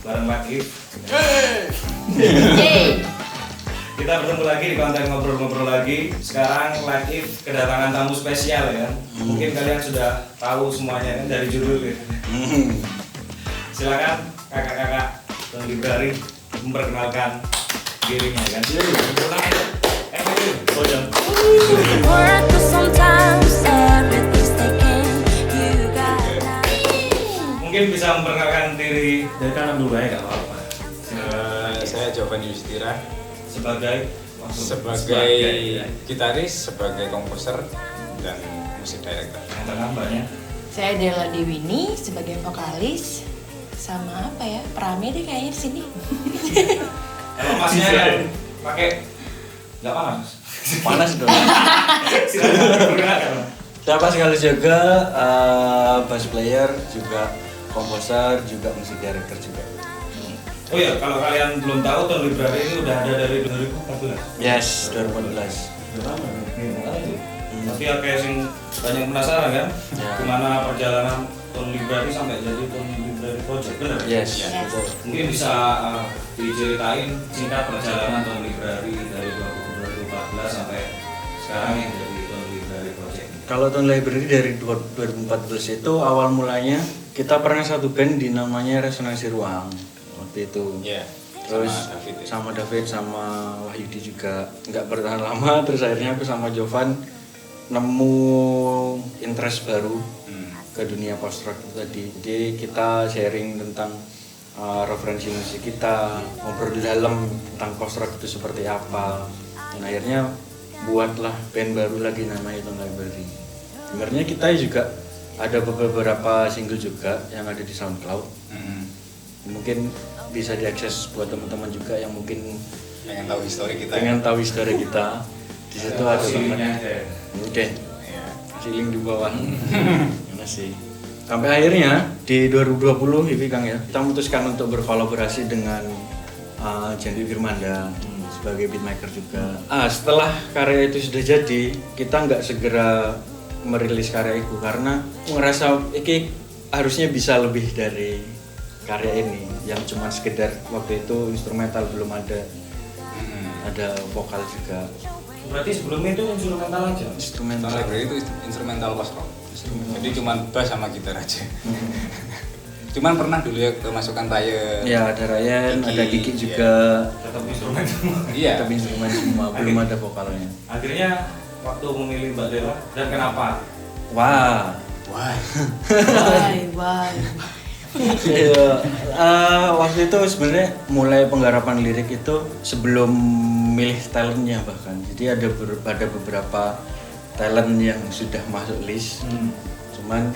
bareng Lakif. Yeay. Kita bertemu lagi di konten ngobrol-ngobrol lagi. Sekarang Lakif kedatangan tamu spesial ya. Mungkin kalian sudah tahu semuanya kan dari judul ya. Silakan kakak-kakak dan Librari memperkenalkan dirinya kan. Mungkin bisa memperkenalkan diri dari kanan dulu ya, nggak apa-apa. Saya Jovan Yustira Sebagai gitaris, sebagai komposer dan musik director. yang tengah mbaknya. Saya Della Dewini sebagai vokalis sama apa ya? Prame deh kayaknya di sini. Emang masnya yang pakai nggak panas? Panas dong. Silakan perkenalkan. Siapa sekali juga bass player, juga komposer, juga musik director juga. Oh iya, kalau kalian belum tahu Tone Library ini udah ada dari 2014. Yes, 2014. Udah lama nih, makanya itu. Tapi ya kayak sing banyak penasaran kan, Ya. gimana perjalanan Tone Library sampai jadi Tone Library Project, benar? Yes, Yes. betul. Mungkin bisa diceritain singkat perjalanan Tone Library dari 2014 sampai sekarang yang jadi Tone Library Project. Kalau Tone Library dari 2014 itu awal mulanya kita pernah satu band di namanya Resonansi Ruang waktu itu. Iya. Terus sama David. sama David sama Wahyudi juga nggak bertahan lama. Terus akhirnya aku sama Jovan nemu interest baru ke dunia post rock itu tadi. Jadi kita sharing tentang referensi musik kita, ngobrol di dalam tentang post rock itu seperti apa. Dan akhirnya buatlah band baru lagi namanya Tone Library. Sebenarnya kita juga ada beberapa single juga yang ada di SoundCloud. Mungkin bisa diakses buat teman-teman juga yang mungkin Pengen tahu histori kita. pengen tahu histori kita. Di situ ada Hasilnya teman. aja. Oke, Iya. kasih link di bawah. Mana sih? Sampai akhirnya di 2020 ini Kang ya, kita memutuskan untuk berkolaborasi dengan Jandy Firmanda sebagai beatmaker juga. Setelah karya itu sudah jadi, kita nggak segera merilis karya itu karena ngerasa ini harusnya bisa lebih dari karya ini yang cuma sekedar waktu itu instrumental belum ada vokal juga. Berarti sebelumnya itu instrumental aja. Tone Instrumental. Library itu instrumental post rock. Jadi cuma bass sama gitar aja. Cuman pernah dulu ya kemasukan Ryan. Ya ada Ryan, Kiki, ada Kiki iya. juga. Tetap instrumental. Iya. Tapi instrumen semua belum ada vokalnya. Akhirnya waktu memilih Mbak Della dan kenapa? Wah. Wah. Why. Iya, waktu itu sebenarnya mulai penggarapan lirik itu sebelum milih talentnya bahkan. Jadi ada beberapa talent yang sudah masuk list. Cuman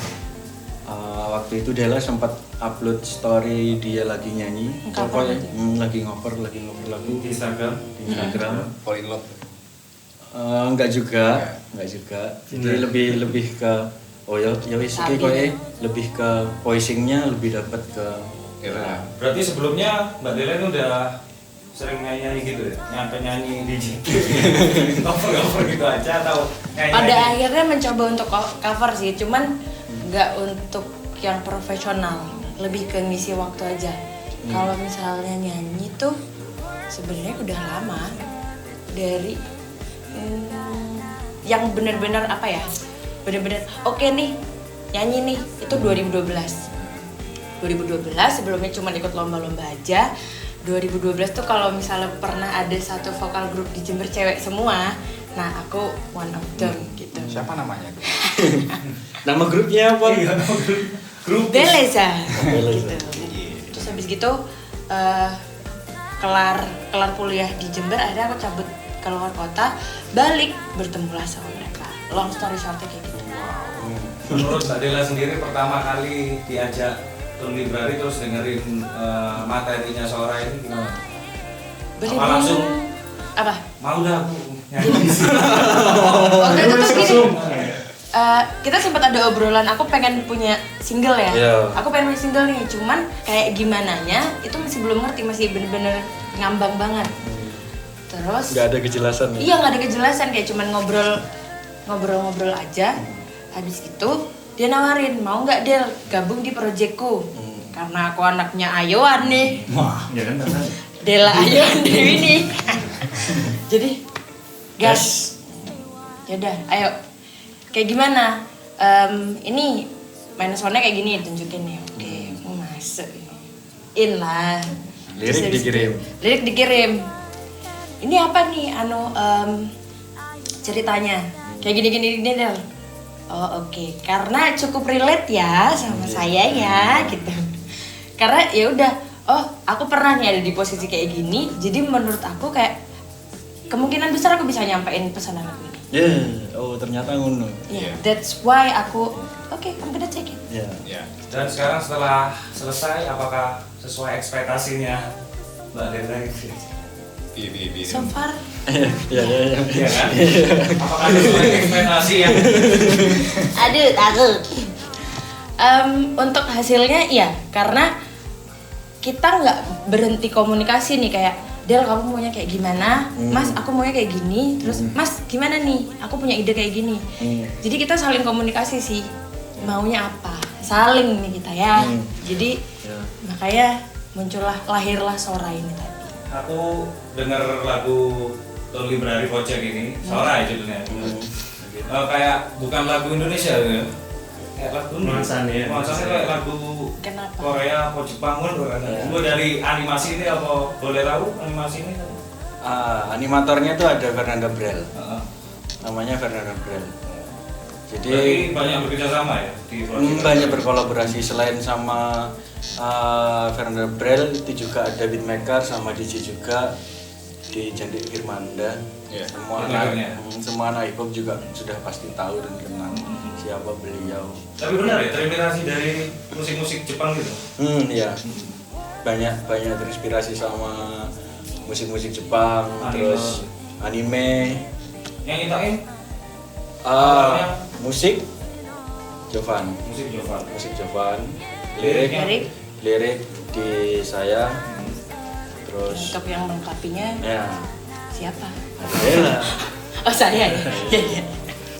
waktu itu Della sempat upload story dia lagi nyanyi, Cover lagi ngoper lagu Di Instagram. di Instagram. Fall in love. Enggak juga. Jadi lebih ke wis iki koyo lebih ke voicingnya lebih dapat ke Iya. Berarti sebelumnya Mbak Della itu udah sering nyanyi gitu ya? Nyanyi di cover gitu aja atau nyanyi? Pada akhirnya mencoba untuk cover sih, cuman nggak untuk yang profesional, lebih ke ngisi waktu aja. Kalau misalnya nyanyi tuh sebenarnya udah lama dari yang benar-benar apa ya? Benar-benar oke nih nyanyi nih itu 2012 sebelumnya cuma ikut lomba-lomba aja. 2012 tuh kalau misalnya pernah ada satu vokal grup di Jember cewek semua, nah aku one of them gitu. Siapa namanya? nama grupnya apa? Iya, grup. Beleza Beleza. gitu. Terus habis gitu kelar kuliah di Jember, akhirnya aku cabut ke luar kota, balik bertemulah sama mereka. Long story shortnya kayak gitu. Menurut Mbak Della sendiri pertama kali diajak Tone Library terus dengerin materinya Sora ini gimana? Apa langsung apa? mau dah aku nyanyi sih. Waktu itu tuh gini, kita sempat ada obrolan, aku pengen punya single ya. Iya. Aku pengen punya single nih, cuman kayak gimananya itu masih belum ngerti, masih bener-bener ngambang banget. Terus Nggak ada kejelasan ya? iya, nggak ada kejelasan, kayak cuman ngobrol-ngobrol aja. Habis itu dia nawarin, mau nggak Del gabung di proyekku. karena aku anaknya Ayoan nih. Wah, ya kan benar. Dela Ayoan Dewi nih. Jadi gas. Yaudah, ayo. Kayak gimana? Ini main soundnya kayak gini, tunjukin nih. Oke, mau masuk. In lah. Lirik dikirim. Lirik dikirim. Ini apa nih ceritanya? Kayak gini Del. Oh oke. Karena cukup relate ya sama saya ya gitu. Karena ya udah, oh aku pernah nih ada di posisi kayak gini. Jadi menurut aku kayak kemungkinan besar aku bisa nyampein pesan aku ini. Oh ternyata ngono. Yeah, that's why aku I'm gonna take it. Ya. Dan sekarang setelah selesai, apakah sesuai ekspektasinya Mbak Dela itu? So far, Ya. Iya kan? Apakah sesuai ekspektasi ya? aduh takut. Untuk hasilnya iya, karena kita nggak berhenti komunikasi nih kayak Del kamu maunya kayak gimana, Mas aku maunya kayak gini, terus Mas gimana nih, aku punya ide kayak gini. Jadi kita saling komunikasi sih, maunya apa, saling nih kita ya. Jadi makanya lahirlah Sora ini tadi. Aku dengar lagu Tol Library Project ini, Sora ya judulnya. Kayak bukan lagu Indonesia ya. Kayak lagu Nuansanya. Nuansanya kayak lagu Kenapa? Korea atau Jepang kan Itu dari animasi ini apa boleh tahu animasi ini? Animatornya tuh ada Fernanda Brel. Heeh. Namanya Fernanda Brel. Jadi Jadi banyak bekerja sama ya di project. banyak berkolaborasi selain sama Fernanda Brel itu juga ada beatmaker sama DJ juga di Jandik Firmanda. Iya. Semua anak hip hop juga sudah pasti tahu dan kenal siapa beliau. Tapi benar ya terinspirasi dari musik-musik Jepang gitu. Iya. Banyak terinspirasi sama musik-musik Jepang, terus anime. Yang nyiptain Musik Jovan. musik Jovan. Lirik Lirik di saya. Terus untuk yang melengkapinya ya siapa? Dela. Oh saya ya. Iya.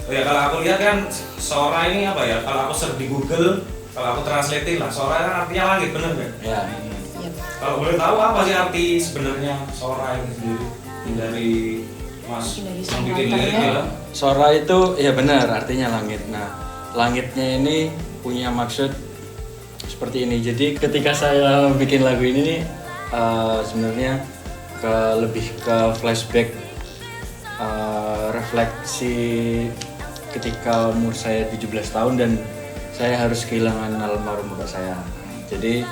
Oh ya kalau aku lihat kan Sora ini apa ya? Kalau aku search di Google, kalau aku translate lah Sora kan artinya langit bener kan? Ya. Yep. Kalau boleh tahu apa sih arti sebenarnya Sora ini sendiri dari Mas Mungkin dari yang bikin singkatannya. lirik ya? Sora itu ya benar artinya langit. Nah, langitnya ini punya maksud seperti ini. Jadi ketika saya bikin lagu ini nih sebenarnya lebih ke flashback refleksi ketika umur saya 17 tahun dan saya harus kehilangan almarhum bapak saya. Jadi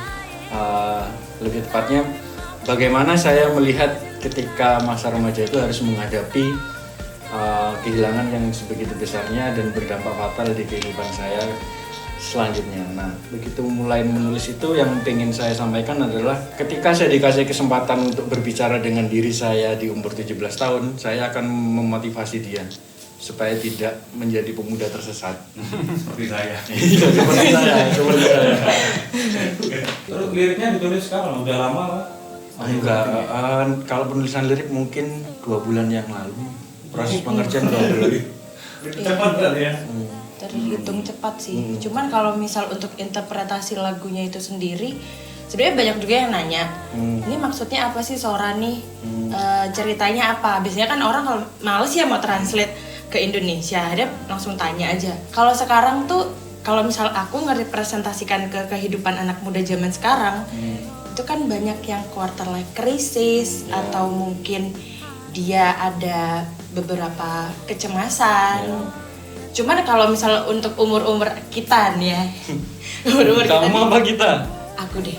lebih tepatnya bagaimana saya melihat ketika masa remaja itu harus menghadapi kehilangan yang sebegitu besarnya dan berdampak fatal di kehidupan saya selanjutnya. Nah, begitu mulai menulis itu yang ingin saya sampaikan adalah ketika saya dikasih kesempatan untuk berbicara dengan diri saya di umur 17 tahun, saya akan memotivasi dia supaya tidak menjadi pemuda tersesat. Seperti saya. Iya, seperti saya. Terus liriknya ditulis kapan? Udah lama lah. Enggak, kalau penulisan lirik mungkin 2 bulan yang lalu. Proses pengerjaan 2 bulan. Cepat kan ya? Terhitung cepat sih. Cuman kalau misal untuk interpretasi lagunya itu sendiri, sebenarnya banyak juga yang nanya, ini maksudnya apa sih Sora nih? Ceritanya apa? Biasanya kan orang kalau males ya mau translate ke Indonesia, dia langsung tanya aja. Kalau sekarang tuh, kalau misal aku ngerepresentasikan ke kehidupan anak muda zaman sekarang, itu kan banyak yang quarter life crisis atau mungkin dia ada beberapa kecemasan. Cuman kalau misal untuk umur-umur kita nih ya, umur-umur kita Kamu nih, apa kita? aku deh.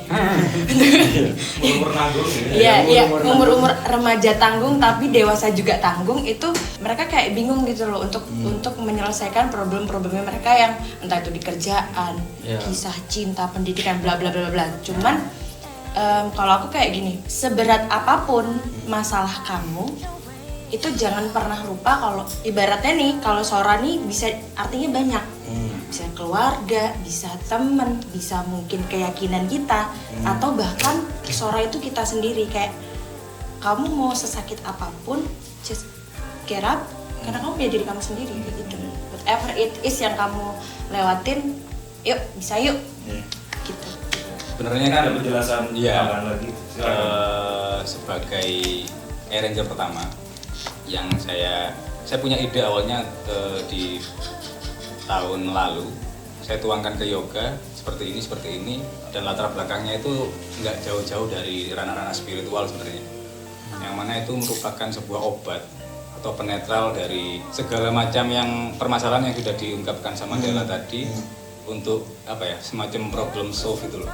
Umur nanggung ya? Iya, umur-umur remaja tanggung tapi dewasa juga tanggung itu mereka kayak bingung gitu loh untuk menyelesaikan problem-problemnya mereka yang entah itu di kerjaan, kisah cinta, pendidikan, bla bla bla bla. Cuman kalau aku kayak gini, seberat apapun masalah kamu itu jangan pernah lupa kalau ibaratnya nih kalau Sora nih bisa artinya banyak, bisa keluarga, bisa temen, bisa mungkin keyakinan kita atau bahkan Sora itu kita sendiri. Kayak kamu mau sesakit apapun just get up karena kamu punya diri kamu sendiri gitu. Whatever it is yang kamu lewatin, yuk bisa yuk gitu. Sebenarnya kan kan ada penjelasan iya, tambahan lagi. Silakan. sebagai arranger pertama yang saya punya ide awalnya di tahun lalu. Saya tuangkan ke yoga seperti ini dan latar belakangnya itu nggak jauh-jauh dari ranah-ranah spiritual sebenarnya, yang mana itu merupakan sebuah obat atau penetral dari segala macam yang permasalahan yang sudah diungkapkan sama Della tadi untuk apa ya, semacam problem solve itu loh.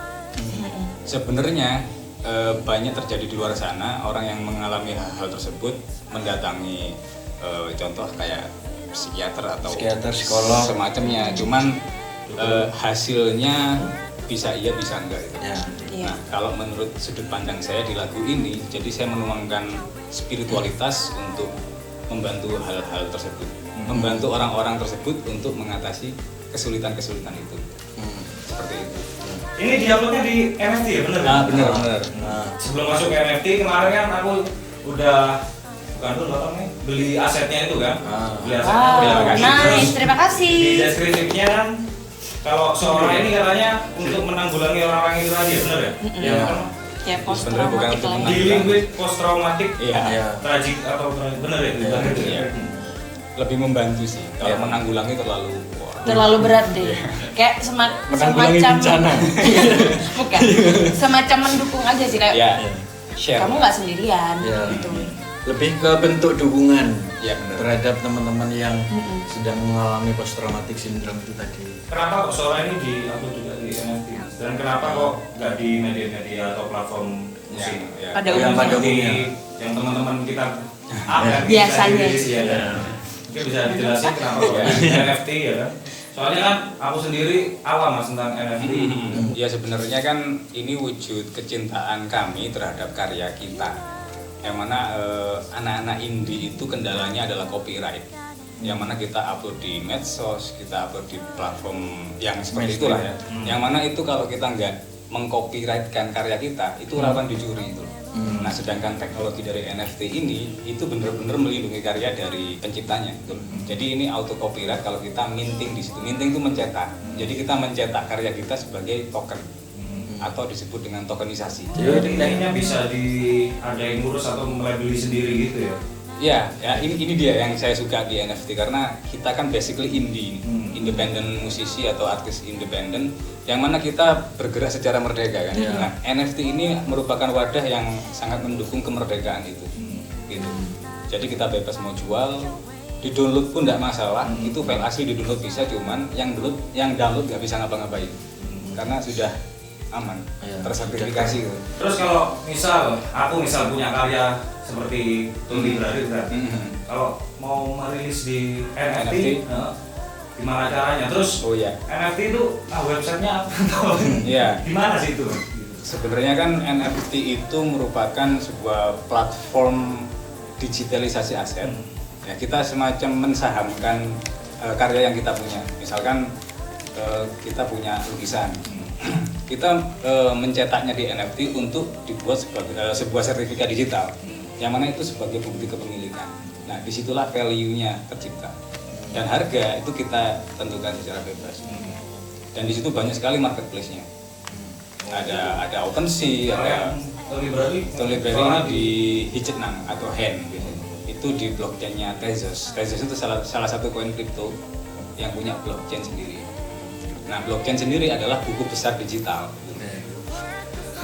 Sebenarnya banyak terjadi di luar sana orang yang mengalami hal tersebut mendatangi contoh kayak psikiater atau psikolog semacamnya, cuman hasilnya bisa iya bisa enggak gitu. Ya. Nah, kalau menurut sudut pandang saya di lagu ini, jadi saya menuangkan spiritualitas untuk membantu hal-hal tersebut, membantu orang-orang tersebut untuk mengatasi kesulitan-kesulitan itu. Seperti itu. Ini diuploadnya di NFT ya, bener? Nah, bener. Sebelum masuk ke NFT kemarin kan aku udah bukan dulu apa namanya, beli asetnya itu kan, beli asetnya. Wow, Terima kasih. nice, Terus terima kasih. Di deskripsinya kan kalau seorang ini katanya untuk menanggulangi orang-orang itu tadi ya, bener ya? Iya. Ya, Ya post Sebenarnya bukan traumatic untuk lah ya. dealing with post traumatic Iya. tragic atau bener ya? Iya. Bener Iya. ya? Lebih membantu sih. Kalau menanggulangi terlalu Terlalu berat deh. Kayak menanggulangi semacam bencana. bukan. Semacam mendukung aja sih kayak ya share. kamu nggak sendirian Ya. gitu. Lebih ke bentuk dukungan Ya, benar. terhadap teman-teman yang sedang mengalami post traumatic syndrome itu tadi. Kenapa kok suara ini di-upload juga di NFT? Dan kenapa kok nggak di media-media atau platform musik? Ya. Pada Yang pada Seperti umumnya. yang teman-teman kita Biasanya. ya. Mungkin bisa dijelasin kenapa kok NFT ya kan? Soalnya kan aku sendiri awam mas tentang NFT. Ya sebenarnya kan ini wujud kecintaan kami terhadap karya kita. Yang mana anak-anak indie itu kendalanya adalah copyright. Yang mana kita upload di medsos, kita upload di platform yang seperti itulah ya. Yang mana itu kalau kita nggak mengcopyrightkan karya kita, itu rawan dicuri itu. Nah, sedangkan teknologi dari NFT ini itu benar-benar melindungi karya dari penciptanya. Gitu. Jadi ini auto copyright kalau kita minting di situ. Minting itu mencetak. Jadi kita mencetak karya kita sebagai token atau disebut dengan tokenisasi. Jadi ininya bisa ada yang ngurus atau melabeli sendiri gitu ya? Ya ini dia yang saya suka di NFT karena kita kan basically indie, independent musisi atau artis independen, yang mana kita bergerak secara merdeka kan. Yeah. Nah, NFT ini merupakan wadah yang sangat mendukung kemerdekaan itu, gitu. Jadi kita bebas mau jual, di download pun tidak masalah, itu file asli di download bisa, cuman yang download nggak bisa ngapa-ngapain, karena sudah aman, Yeah. tersertifikasi. Gitu. Terus kalau aku punya karya seperti Tool Library kan, kalau mau merilis di NFT, gimana caranya? Terus Oh ya. NFT itu websitenya apa? Iya. Gimana sih itu? Sebenarnya kan NFT itu merupakan sebuah platform digitalisasi aset. Ya, kita semacam mensahamkan karya yang kita punya. Misalkan kita punya lukisan. Kita mencetaknya di NFT untuk dibuat sebagai sebuah sertifikat digital, yang mana itu sebagai bukti kepemilikan. Nah, disitulah value-nya tercipta. Dan harga itu kita tentukan secara bebas. Dan di situ banyak sekali marketplace-nya. Ada OpenSea, ada Tool Library. Tool Library ini di Hijitnam atau Hen biasanya. Itu di blockchain-nya Tezos. Tezos itu salah satu koin kripto yang punya blockchain sendiri. Nah, blockchain sendiri adalah buku besar digital.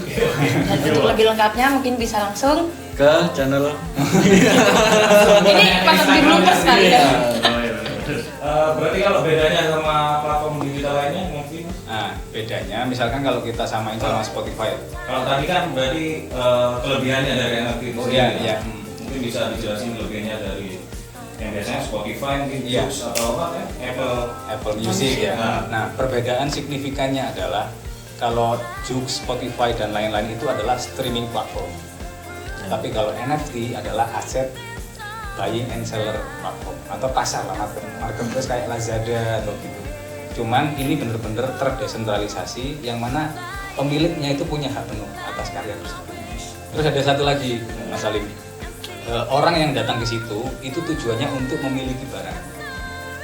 Dan untuk lebih lengkapnya mungkin bisa langsung Ke channel ini pasang di bloopers kali ya. Berarti kalau bedanya sama platform digital lainnya mungkin? Nah, bedanya misalkan kalau kita samain sama Spotify. Kalau tadi kan berarti kelebihannya dari NFT itu Oh sendiri. iya, iya. Mungkin bisa dijelasin kelebihannya dari yang biasanya Spotify, mungkin Iya. Joox atau apa ya? Apple Music ya. Nah. Nah, perbedaan signifikannya adalah kalau Joox, Spotify dan lain-lain itu adalah streaming platform. Tapi kalau NFT adalah aset buying and seller platform atau pasar lah, marketplace kayak Lazada atau gitu. Cuman ini benar-benar terdesentralisasi yang mana pemiliknya itu punya hak penuh atas karya tersebut. Terus ada satu lagi, Mas Salim. Orang yang datang ke situ itu tujuannya untuk memiliki barang.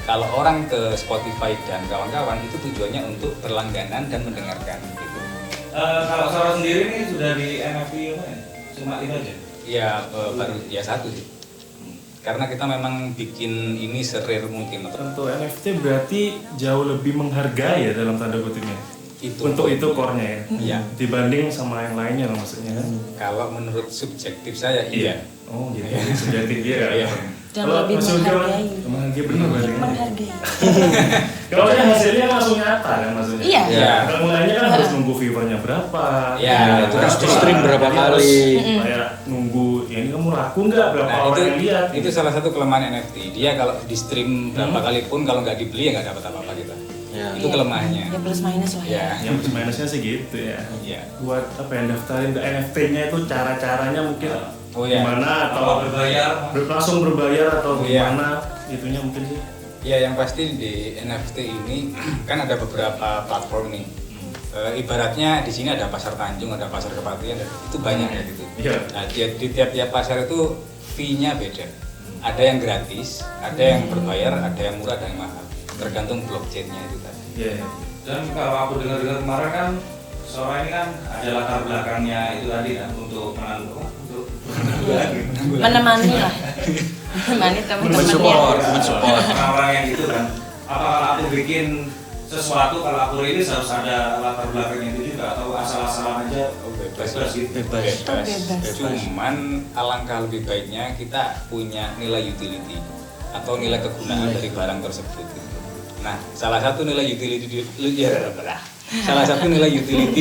Kalau orang ke Spotify dan kawan-kawan itu tujuannya untuk berlangganan dan mendengarkan gitu. Kalau Sora sendiri nih sudah di NFT apa ya? Cuma itu aja? Ya baru ya satu sih. Karena kita memang bikin ini serare mungkin. Untuk NFT berarti jauh lebih menghargai ya dalam tanda kutipnya. Untuk itu core-nya ya. Iya. Dibanding sama yang lainnya lah maksudnya kan. Kalau menurut subjektif saya iya. Oh gitu. Subjektif ya. Iya. Dan Kalau lebih Mas Yoga, menghargai. menghargai benar berarti. Menghargai. Kalau yang hasilnya langsung nyata kan maksudnya. Iya. Iya. Kalau mulainya kan harus nunggu viewernya berapa. Iya, itu harus berapa. di stream berapa Jadi kali. harus kayak nunggu ya ini kamu laku nggak berapa Nah orang yang lihat. itu salah satu kelemahan NFT. Dia kalau di stream berapa kali pun kalau nggak dibeli ya nggak dapat apa-apa kita. Ya. Itu kelemahannya. Ya plus minus lah ya. Ya. Yang plus minusnya sih gitu ya. Iya. Buat apa ya daftarin ke NFT-nya itu cara-caranya mungkin Oh iya. gimana Kalau atau berbayar, langsung berbayar atau Iya. gimana itunya mungkin sih. Ya yang pasti di NFT ini kan ada beberapa platform nih. Ibaratnya di sini ada pasar Tanjung, ada pasar Kepatihan, itu banyak ya gitu. Iya. Nah di tiap-tiap pasar itu fee-nya beda. Ada yang gratis, ada yang berbayar, ada yang murah, ada yang mahal. Tergantung blockchain-nya itu tadi. Iya. dan kalau aku dengar-dengar kemarin kan Sora ini kan ada latar belakangnya itu tadi kan untuk Menemani lah. Menemani teman-temannya. Mensupport. orang-orang yang gitu kan. Apa kalau aku bikin sesuatu kalau aku rilis harus ada latar belakangnya itu juga atau asal-asalan aja bebas gitu. Bebas. Itu bebas. Cuman alangkah lebih baiknya kita punya nilai utility atau nilai kegunaan dari barang tersebut. Nah, salah satu nilai utility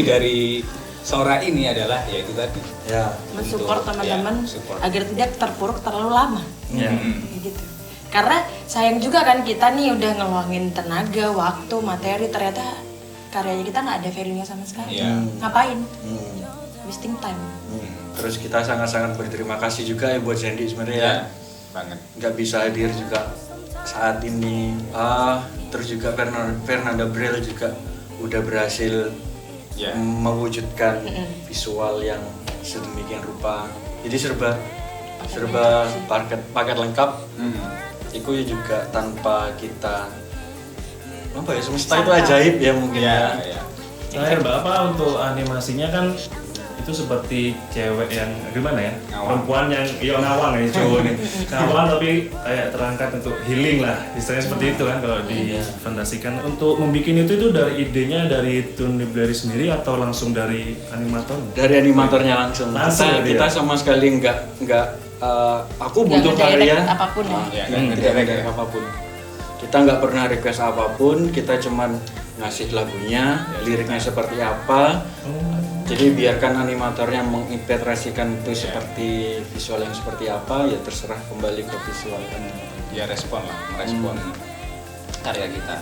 dari Sora ini adalah yaitu tadi Ya. Mensupport Untuk, teman-teman ya, support. agar tidak terpuruk terlalu lama. Ya. Kayak gitu. Karena sayang juga kan kita nih udah ngeluangin tenaga, waktu, materi, ternyata karyanya kita nggak ada value-nya sama sekali. Iya. Ngapain? Hmm. Wasting time. Terus kita sangat-sangat berterima kasih juga ya buat Sandy sebenarnya ya. banget. Nggak bisa hadir juga saat ini. Terus juga Fernanda Brel juga udah berhasil Ya. mewujudkan visual yang sedemikian rupa. Jadi serba paket lengkap. Itu ya juga tanpa kita apa ya semesta itu ajaib ya mungkin ya. Ya. Terakhir Bapak untuk animasinya kan itu seperti cewek yang gimana ya? Ngawang. Perempuan yang ngawang ya cowok nih. Ngawang tapi kayak terangkat untuk healing lah. Istilahnya seperti itu kan kalau difantasikan. Untuk membuat itu dari idenya dari Toon Library sendiri atau langsung dari animator? Dari animatornya langsung. Langsung Kita ya? sama sekali nggak aku Nggak butuh ngedirect karya apapun ya? Ya, nggak ngedirect apapun. Kita nggak pernah request apapun, kita cuman ngasih lagunya, liriknya seperti apa. Jadi biarkan animatornya menginterpretasikan itu seperti visual yang seperti apa, ya terserah kembali ke visual kan. Dia respon lah, merespon karya kita.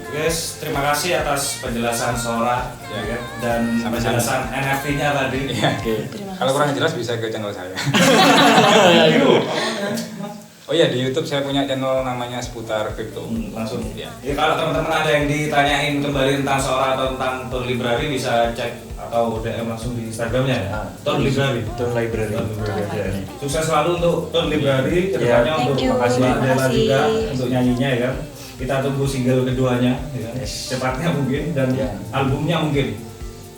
Guys, terima kasih atas penjelasan Sora Ya. ya, dan Sama-sama. penjelasan NFT-nya tadi. Iya. Oke. Terima Kalau kasih. kurang jelas bisa ke channel saya. Oh iya, di YouTube saya punya channel namanya seputar crypto. Langsung. Ya. Ya, kalau teman-teman ada yang ditanyain kembali tentang Sora atau tentang Toon Library bisa cek atau DM langsung di Instagramnya ya. Toon Library. Toon Library. Toon Library aja. Sukses selalu untuk Toon Library, kedepannya Thank untuk you, Mbak Dela makasih. juga untuk nyanyinya ya kan. Kita tunggu single keduanya ya kan. Yes. Cepatnya mungkin dan Ya. albumnya mungkin.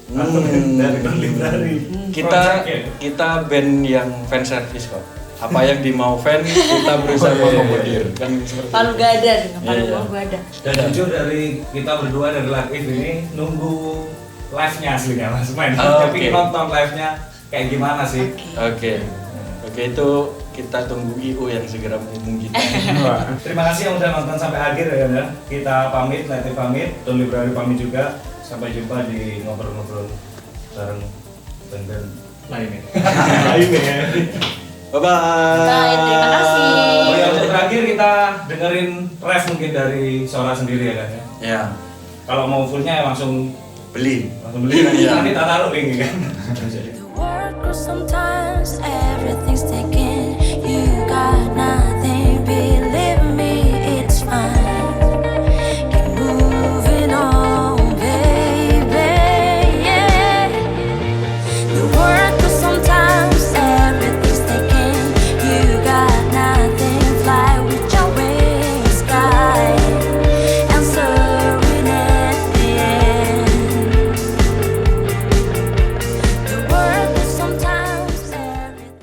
Hmm. Dari Toon Library. Kita Project, ya. kita band yang fan service kok. Apa yang dimau fan kita berusaha mengakomodir kan seperti Palu itu. gada, palu Iya, iya. gua ada. Dan jujur dari kita berdua dari Lakif ini nunggu live-nya aslinya Mas main. Oh, Tapi oke. nonton live-nya kayak gimana sih? Oke. Oke itu kita tunggu IO yang segera menghubungi kita. Wah, terima kasih yang udah nonton sampai akhir ya kan. Kita pamit, Lakif pamit, Toon Library pamit juga. Sampai jumpa di ngobrol-ngobrol bareng band-band lainnya. Lainnya. Bye bye. Bye, terima kasih. Oh ya, untuk terakhir kita dengerin ref mungkin dari Sora sendiri ya kan ya. Ya Kalau mau fullnya ya langsung beli. beli nanti Iya. nanti tak taruh link kan. The world grows sometimes, everything's taken